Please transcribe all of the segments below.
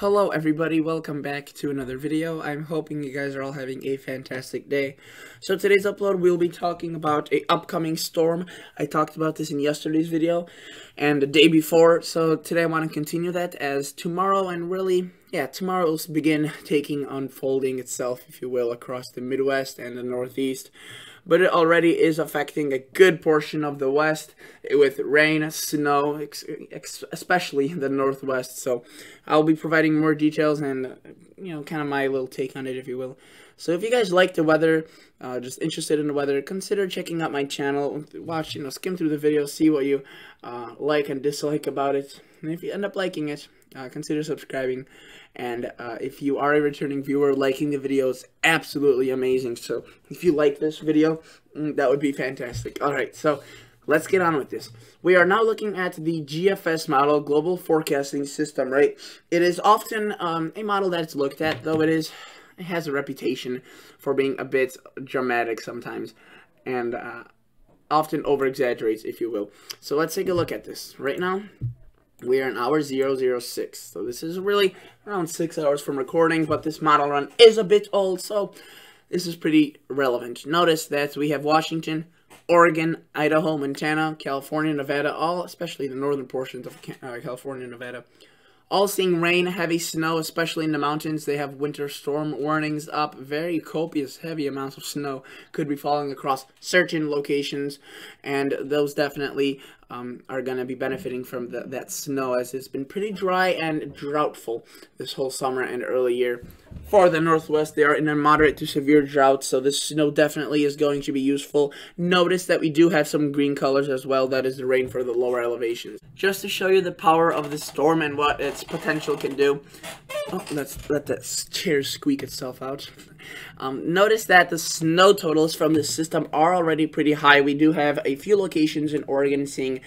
Hello everybody, welcome back to another video. I'm hoping you guys are all having a fantastic day. So today's upload we'll be talking about a upcoming storm. I talked about this in yesterday's video and the day before, so today I want to continue that as tomorrow and tomorrow will begin unfolding itself, if you will, across the Midwest and the Northeast. But it already is affecting a good portion of the West with rain, snow, especially the Northwest. So I'll be providing more details and, kind of my little take on it, if you will. So if you guys like the weather, just interested in the weather, consider checking out my channel. Watch, skim through the video, see what you like and dislike about it. And if you end up liking it, consider subscribing. And if you are a returning viewer, liking the video is absolutely amazing. So if you like this video, that would be fantastic. Alright, so let's get on with this. We are now looking at the GFS model, Global Forecasting System, right? It is often a model that's looked at, though it has a reputation for being a bit dramatic sometimes. And often over-exaggerates, if you will. So let's take a look at this. Right now, we are in hour 006, so this is really around 6 hours from recording, but this model run is a bit old, so this is pretty relevant. Notice that we have Washington, Oregon, Idaho, Montana, California, Nevada, all, especially the northern portions of California and Nevada, all seeing rain, heavy snow, especially in the mountains. They have winter storm warnings up. Very copious, heavy amounts of snow could be falling across certain locations, and those definitely are going to be benefiting from that snow, as it's been pretty dry and droughtful this whole summer and early year. For the Northwest, they are in a moderate to severe drought, so this snow definitely is going to be useful. Notice that we do have some green colors as well. That is the rain for the lower elevations. Just to show you the power of the storm and what its potential can do. Oh, let's let that chair squeak itself out. Notice that the snow totals from this system are already pretty high. We do have a few locations in Oregon seeing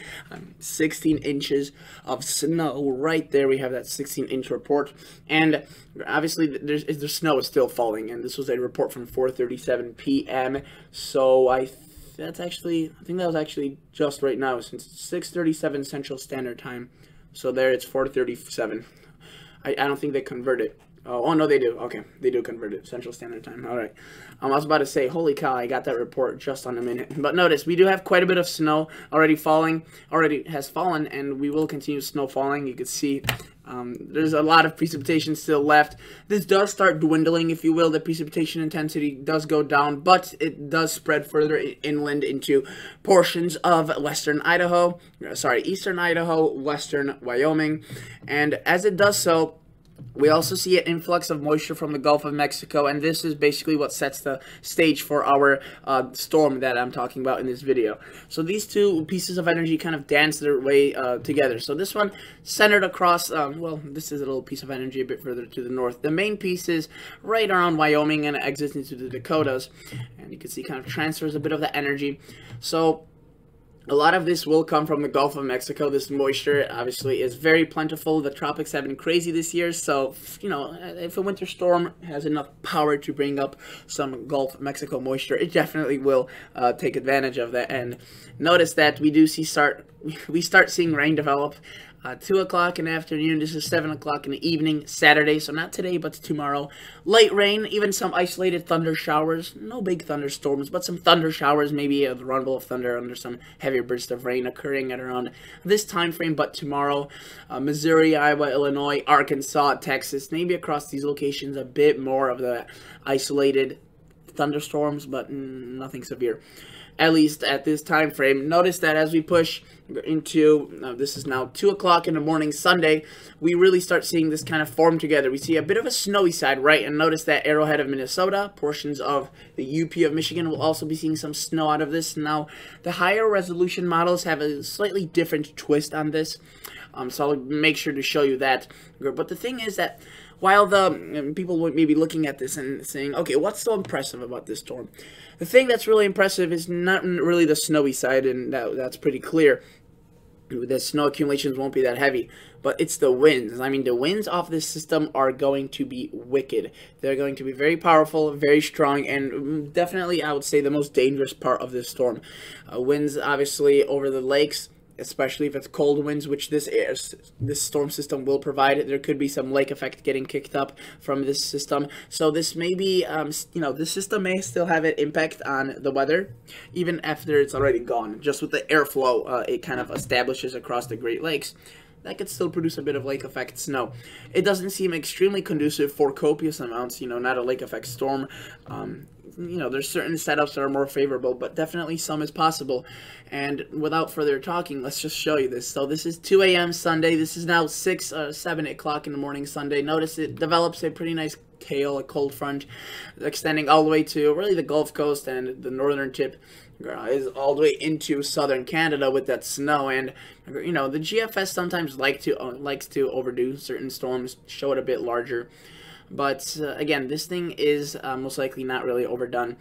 16 inches of snow. Right there we have that 16-inch report. And obviously the snow is still falling. And this was a report from 4:37 p.m. So I think that was actually just right now, since it's 6:37 Central Standard Time. So there it's 4:37. I don't think they convert it. Oh, no, they do. Okay, they do convert it. Central Standard Time. All right. I was about to say, holy cow, I got that report just on a minute. But notice, we do have quite a bit of snow already has fallen, and we will continue snow falling. You can see there's a lot of precipitation still left. This does start dwindling, if you will. The precipitation intensity does go down, but it does spread further inland into portions of eastern Idaho, western Wyoming. And as it does so, we also see an influx of moisture from the Gulf of Mexico, and this is basically what sets the stage for our storm that I'm talking about in this video. So these two pieces of energy kind of dance their way together. So this one centered across, this is a little piece of energy a bit further to the north. The main piece is right around Wyoming and exits into the Dakotas, and you can see kind of transfers a bit of the energy. So a lot of this will come from the Gulf of Mexico. This moisture, obviously, is very plentiful. The tropics have been crazy this year, so, if a winter storm has enough power to bring up some Gulf of Mexico moisture, it definitely will take advantage of that. And notice that we start seeing rain develop 2 o'clock in the afternoon. This is 7 o'clock in the evening, Saturday, so not today, but tomorrow. Light rain, even some isolated thunder showers. No big thunderstorms, but some thunder showers, maybe a rumble of thunder under some heavier burst of rain occurring at around this time frame. But tomorrow, Missouri, Iowa, Illinois, Arkansas, Texas, maybe across these locations, a bit more of the isolated thunderstorms, but nothing severe, at least at this time frame. Notice that as we push into, this is now 2 o'clock in the morning, Sunday, we really start seeing this kind of form together. We see a bit of a snowy side, right? And notice that arrowhead of Minnesota, portions of the UP of Michigan will also be seeing some snow out of this. Now, the higher resolution models have a slightly different twist on this, so I'll make sure to show you that. But the thing is that while the people may be looking at this and saying, okay, what's so impressive about this storm? The thing that's really impressive is not really the snowy side, and that's pretty clear. The snow accumulations won't be that heavy, but it's the winds. I mean, the winds off this system are going to be wicked. They're going to be very powerful, very strong, and definitely, I would say, the most dangerous part of this storm. Winds, obviously, over the lakes, especially if it's cold winds, which this storm system will provide. There could be some lake effect getting kicked up from this system. So this may be, the system may still have an impact on the weather, even after it's already gone. Just with the airflow it kind of establishes across the Great Lakes, that could still produce a bit of lake effect snow. It doesn't seem extremely conducive for copious amounts, not a lake effect storm. There's certain setups that are more favorable, but definitely some is possible. And without further talking, let's just show you this. So this is 2 a.m. Sunday. This is now 7 o'clock in the morning Sunday. Notice it develops a pretty nice tail, a cold front, extending all the way to really the Gulf Coast, and the northern tip is all the way into southern Canada with that snow. And the GFS sometimes likes to overdo certain storms, show it a bit larger. But again, this thing is most likely not really overdone.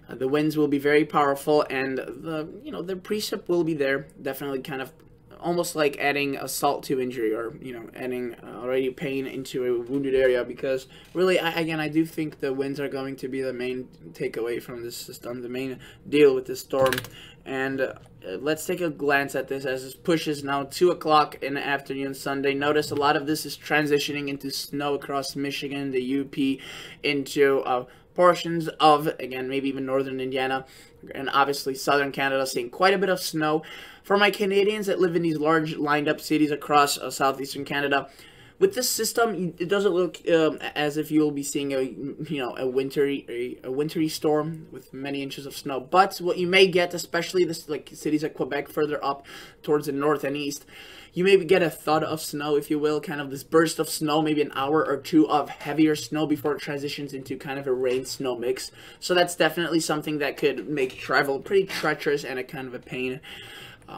The winds will be very powerful, and the precip will be there. Definitely kind of almost like adding a salt to injury, or adding already pain into a wounded area, because really, I do think the winds are going to be the main takeaway from this system, the main deal with this storm. And let's take a glance at this as it pushes now 2 o'clock in the afternoon Sunday. Notice a lot of this is transitioning into snow across Michigan, the UP, into portions of, again, maybe even northern Indiana, and obviously southern Canada, seeing quite a bit of snow. For my Canadians that live in these large lined up cities across southeastern Canada, with this system, it doesn't look as if you'll be seeing a wintry storm with many inches of snow. But what you may get, especially this like cities like Quebec further up towards the north and east, you maybe get a thud of snow, if you will, kind of this burst of snow, maybe an hour or two of heavier snow before it transitions into kind of a rain-snow mix. So that's definitely something that could make travel pretty treacherous and a kind of a pain.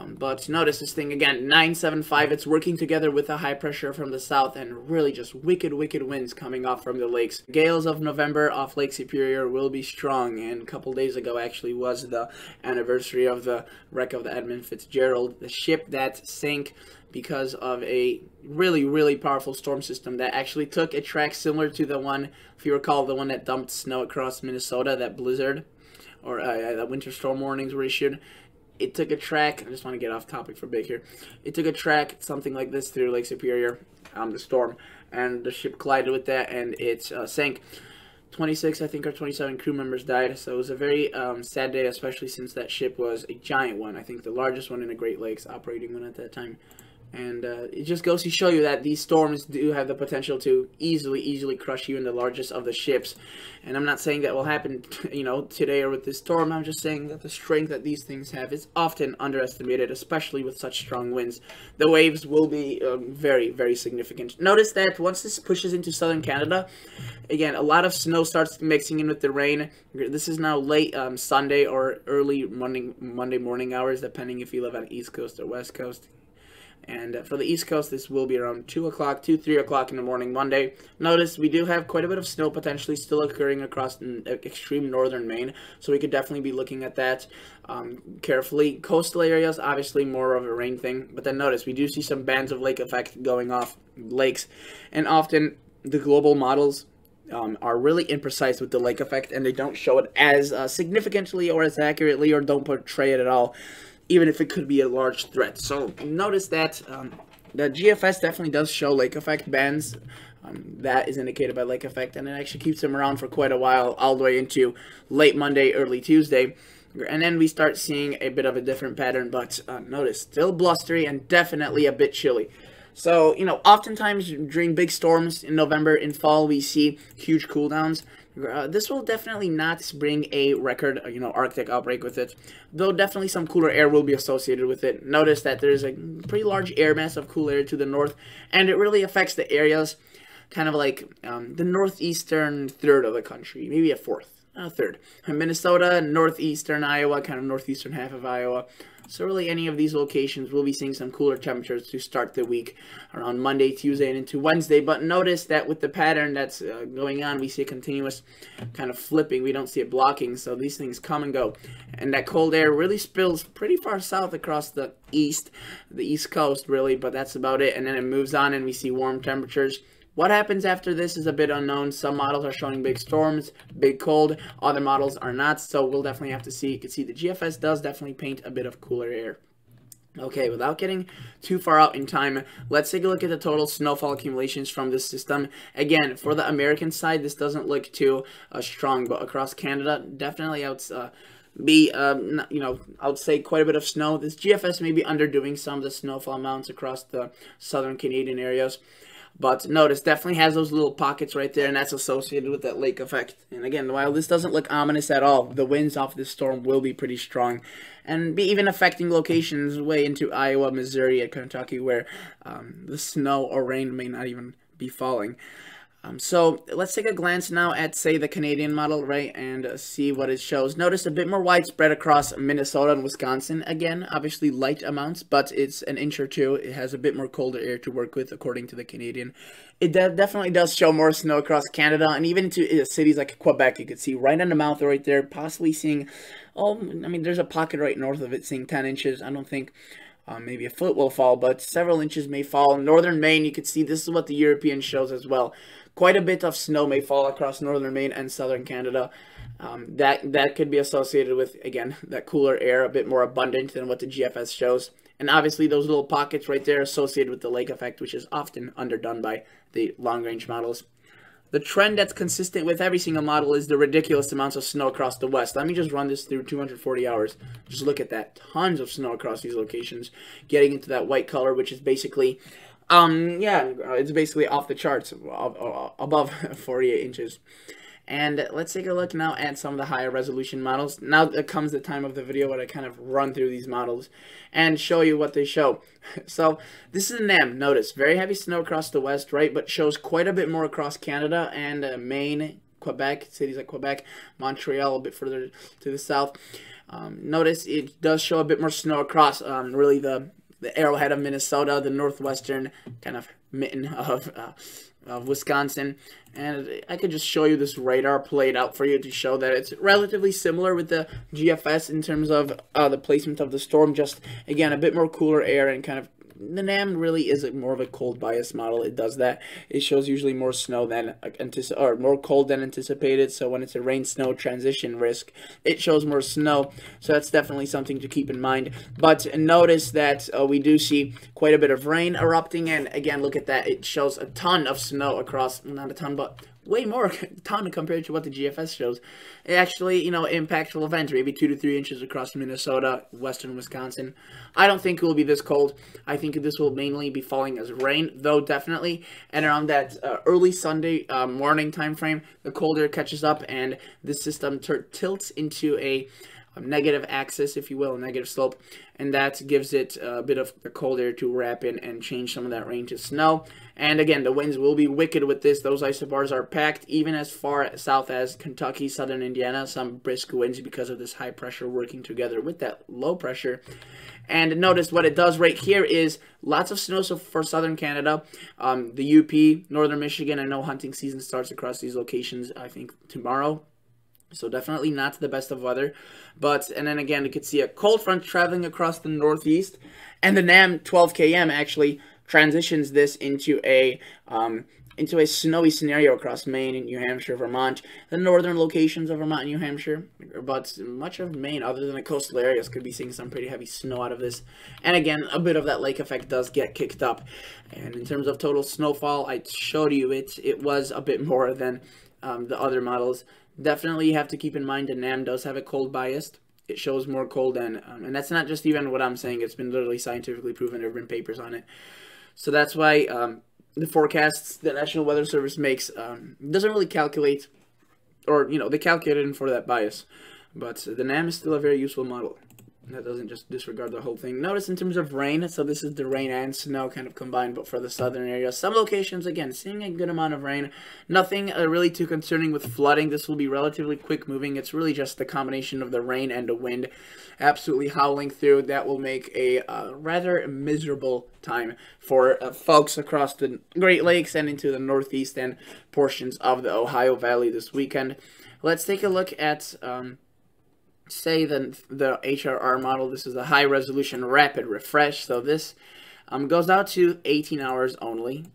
But notice this thing again, 975, it's working together with a high pressure from the south, and really just wicked winds coming off from the lakes. Gales of November off Lake Superior will be strong, and a couple days ago actually was the anniversary of the wreck of the Edmund Fitzgerald, the ship that sank because of a really powerful storm system that actually took a track similar to the one, if you recall, the one that dumped snow across Minnesota, that blizzard, or that winter storm warnings were issued. It took a track, I just want to get off topic for a bit here. It took a track, something like this, through Lake Superior, the storm, and the ship collided with that, and it sank. 26, I think, or 27 crew members died, so it was a very sad day, especially since that ship was a giant one. I think the largest one in the Great Lakes, operating one at that time. And it just goes to show you that these storms do have the potential to easily crush even the largest of the ships. And I'm not saying that will happen, today or with this storm. I'm just saying that the strength that these things have is often underestimated, especially with such strong winds. The waves will be very significant. Notice that once this pushes into southern Canada, again, a lot of snow starts mixing in with the rain. This is now late Sunday or early Monday morning hours, depending if you live on the East Coast or West Coast. And for the East Coast, this will be around 3 o'clock in the morning Monday. Notice we do have quite a bit of snow potentially still occurring across extreme northern Maine, so we could definitely be looking at that carefully. Coastal areas, obviously more of a rain thing, but then notice we do see some bands of lake effect going off lakes, and often the global models are really imprecise with the lake effect, and they don't show it as significantly or as accurately, or don't portray it at all, even if it could be a large threat. So notice that the GFS definitely does show lake effect bands. That is indicated by lake effect, and it actually keeps them around for quite a while, all the way into late Monday, early Tuesday. And then we start seeing a bit of a different pattern, but notice, still blustery and definitely a bit chilly. So, oftentimes during big storms in November, in fall, we see huge cooldowns. This will definitely not bring a record, Arctic outbreak with it, though definitely some cooler air will be associated with it. Notice that there's a pretty large air mass of cool air to the north, and it really affects the areas kind of like the northeastern third of the country, maybe a third. Minnesota, northeastern Iowa, kind of northeastern half of Iowa. So really any of these locations will be seeing some cooler temperatures to start the week around Monday, Tuesday, and into Wednesday. But notice that with the pattern that's going on, we see a continuous kind of flipping. We don't see it blocking, so these things come and go. And that cold air really spills pretty far south across the east coast, really, but that's about it. And then it moves on, and we see warm temperatures. What happens after this is a bit unknown. Some models are showing big storms, big cold. Other models are not, so we'll definitely have to see. You can see the GFS does definitely paint a bit of cooler air. Okay, without getting too far out in time, let's take a look at the total snowfall accumulations from this system. Again, for the American side, this doesn't look too strong, but across Canada, definitely I would say quite a bit of snow. This GFS may be underdoing some of the snowfall amounts across the southern Canadian areas. But notice, definitely has those little pockets right there, and that's associated with that lake effect. And again, while this doesn't look ominous at all, the winds off this storm will be pretty strong. And be even affecting locations way into Iowa, Missouri, and Kentucky, where the snow or rain may not even be falling. So let's take a glance now at, say, the Canadian model, right, and see what it shows. Notice a bit more widespread across Minnesota and Wisconsin. Again, obviously light amounts, but it's an inch or two. It has a bit more colder air to work with, according to the Canadian. It definitely does show more snow across Canada, and even into cities like Quebec. You could see right on the mouth right there, possibly seeing, there's a pocket right north of it seeing 10 inches. I don't think maybe a foot will fall, but several inches may fall. Northern Maine, you could see this is what the European shows as well. Quite a bit of snow may fall across northern Maine and southern Canada. That could be associated with, again, that cooler air, a bit more abundant than what the GFS shows. And obviously those little pockets right there associated with the lake effect, which is often underdone by the long-range models. The trend that's consistent with every single model is the ridiculous amounts of snow across the west. Let me just run this through 240 hours. Just look at that. Tons of snow across these locations. Getting into that white color, which is basically, it's basically off the charts, above 48 inches. And let's take a look now at some of the higher resolution models. Now that comes the time of the video where I kind of run through these models and show you what they show. So this is a NAM. Notice, very heavy snow across the west, right? But shows quite a bit more across Canada and Maine, Quebec, cities like Quebec, Montreal, a bit further to the south. Notice it does show a bit more snow across really the arrowhead of Minnesota, the northwestern kind of mitten of Wisconsin. And I could just show you this radar played out for you to show that it's relatively similar with the GFS in terms of the placement of the storm. Just, again, a bit more cooler air and kind of, the NAM really is more of a cold bias model. It does that. It shows usually more snow than more cold than anticipated. So when it's a rain-snow transition risk, it shows more snow. So that's definitely something to keep in mind. But notice that we do see quite a bit of rain erupting, and again, look at that. It shows a ton of snow across, not a ton, but way more, a ton compared to what the GFS shows. It actually, impactful events, maybe 2 to 3 inches across Minnesota, western Wisconsin. I don't think it will be this cold. I think this will mainly be falling as rain, though definitely. And around that early Sunday morning time frame, the cold air catches up, and this system tilts into a negative axis, if you will, a negative slope, and that gives it a bit of the cold air to wrap in and change some of that rain to snow. And again, the winds will be wicked with this. Those isobars are packed even as far south as Kentucky, southern Indiana, some brisk winds because of this high pressure working together with that low pressure. And notice what it does right here is lots of snow for southern Canada, the UP, northern Michigan. I know hunting season starts across these locations, I think, tomorrow. So definitely not the best of weather. And then again, you could see a cold front traveling across the northeast. And the NAM 12 km actually transitions this into a snowy scenario across Maine and New Hampshire, Vermont, the northern locations of Vermont and New Hampshire. But much of Maine, other than the coastal areas, could be seeing some pretty heavy snow out of this. And again, a bit of that lake effect does get kicked up. And in terms of total snowfall, I showed you it was a bit more than the other models. Definitely you have to keep in mind that NAM does have a cold bias. It shows more cold and that's not just even what I'm saying. It's been literally scientifically proven. There have been papers on it. So that's why the forecasts that National Weather Service makes doesn't really calculate, or, they calculate it in for that bias. But the NAM is still a very useful model. That doesn't just disregard the whole thing. Notice in terms of rain, so this is the rain and snow kind of combined, but for the southern area. Some locations, again, seeing a good amount of rain. Nothing really too concerning with flooding. This will be relatively quick moving. It's really just the combination of the rain and the wind absolutely howling through. That will make a rather miserable time for folks across the Great Lakes and into the northeast and portions of the Ohio Valley this weekend. Let's take a look at say the HRR model. This is a high resolution rapid refresh, so this goes out to 18 hours only,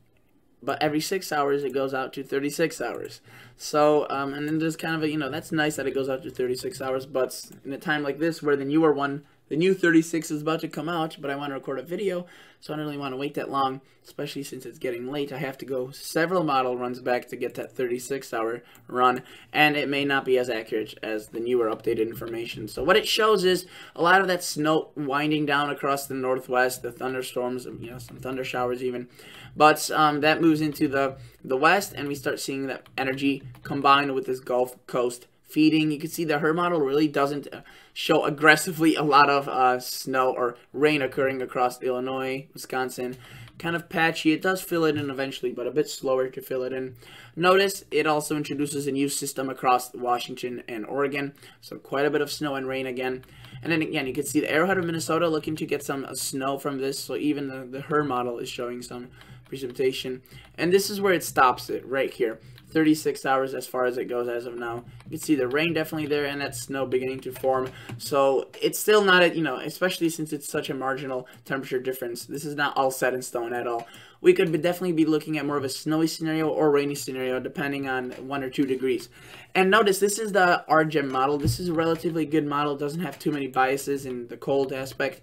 but every 6 hours it goes out to 36 hours. So and then there's kind of a, that's nice that it goes out to 36 hours, but in a time like this where the newer one The new 36 is about to come out, but I want to record a video, so I don't really want to wait that long, especially since it's getting late. I have to go several model runs back to get that 36-hour run, and it may not be as accurate as the newer updated information. So what it shows is a lot of that snow winding down across the northwest, the thunderstorms, you know, some thunder showers even. But that moves into the west, and we start seeing that energy combined with this Gulf Coast feeding. You can see that her model really doesn't show aggressively a lot of snow or rain occurring across Illinois, Wisconsin. Kind of patchy. It does fill it in eventually, but a bit slower to fill it in. Notice it also introduces a new system across Washington and Oregon, so quite a bit of snow and rain again. And then again, you can see the Arrowhead of Minnesota looking to get some snow from this, so even the her model is showing some precipitation. And this is where it stops it, right here. 36 hours as far as it goes as of now. You can see the rain definitely there and that snow beginning to form. So it's still not, you know, especially since it's such a marginal temperature difference. This is not all set in stone at all. We could definitely be looking at more of a snowy scenario or rainy scenario depending on 1 or 2 degrees. And notice this is the RGEM model. This is a relatively good model. It doesn't have too many biases in the cold aspect.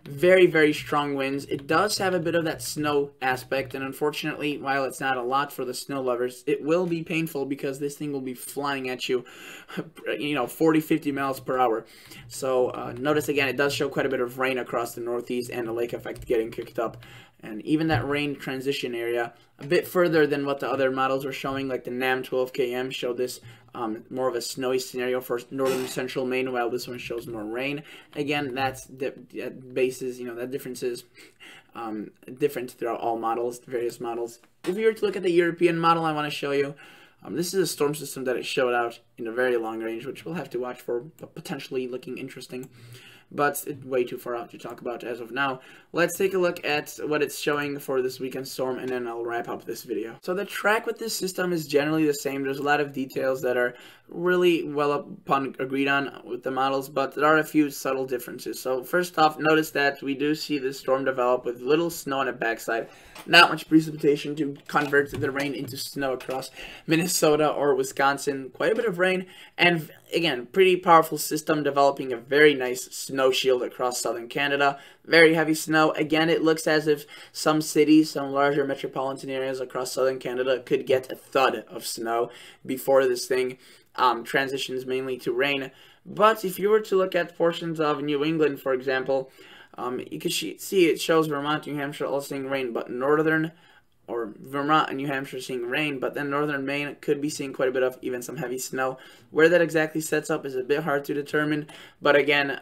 Very, very strong winds. It does have a bit of that snow aspect, and unfortunately, while it's not a lot for the snow lovers, it will be painful because this thing will be flying at you, you know, 40-50 miles per hour. So notice again, it does show quite a bit of rain across the northeast and the lake effect getting kicked up. And even that rain transition area, a bit further than what the other models were showing, like the NAM 12KM showed this more of a snowy scenario for northern central Maine, while this one shows more rain. Again, that basis, you know, that difference is different throughout all models, various models. If you were to look at the European model I want to show you, this is a storm system that it showed out in a very long range, which we'll have to watch for, but potentially looking interesting. But it's way too far out to talk about as of now. Let's take a look at what it's showing for this weekend storm, and then I'll wrap up this video. So the track with this system is generally the same. There's a lot of details that are really well agreed on with the models, but there are a few subtle differences. So first off, notice that we do see this storm develop with little snow on the backside. Not much precipitation to convert the rain into snow across Minnesota or Wisconsin. Quite a bit of rain, and again, pretty powerful system developing a very nice snow shield across southern Canada. Very heavy snow. Again, it looks as if some cities, some larger metropolitan areas across southern Canada could get a thud of snow before this thing transitions mainly to rain. But if you were to look at portions of New England, for example, you can see it shows Vermont, New Hampshire all seeing rain, but northern, or Vermont and New Hampshire seeing rain, but then northern Maine could be seeing quite a bit of even some heavy snow. Where that exactly sets up is a bit hard to determine, but again,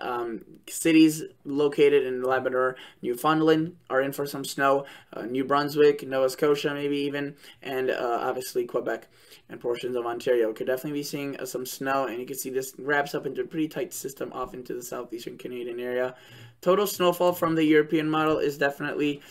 cities located in Labrador, Newfoundland are in for some snow, New Brunswick, Nova Scotia maybe even, and obviously Quebec and portions of Ontario could definitely be seeing some snow, and you can see this wraps up into a pretty tight system off into the southeastern Canadian area. Total snowfall from the European model is definitely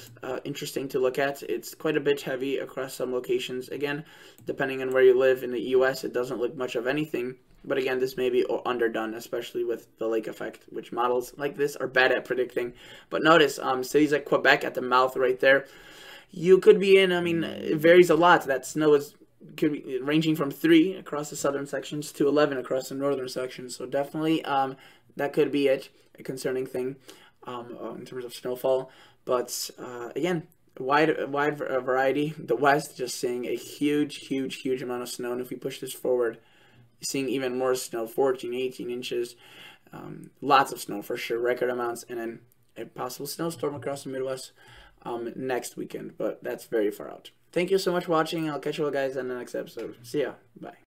interesting to look at. It's quite a bit heavy across some locations. Again, depending on where you live in the US, it doesn't look much of anything. But again, this may be underdone, especially with the lake effect, which models like this are bad at predicting. But notice, cities like Quebec at the mouth right there, you could be in, I mean, it varies a lot. That snow could be ranging from 3 across the southern sections to 11 across the northern sections. So definitely that could be a concerning thing in terms of snowfall. But again, wide variety. The west just seeing a huge amount of snow, and if we push this forward, seeing even more snow, 14, 18 inches. Lots of snow for sure, record amounts, and then a possible snowstorm across the Midwest next weekend, but that's very far out. Thank you so much for watching. I'll catch you all guys in the next episode. See ya. Bye.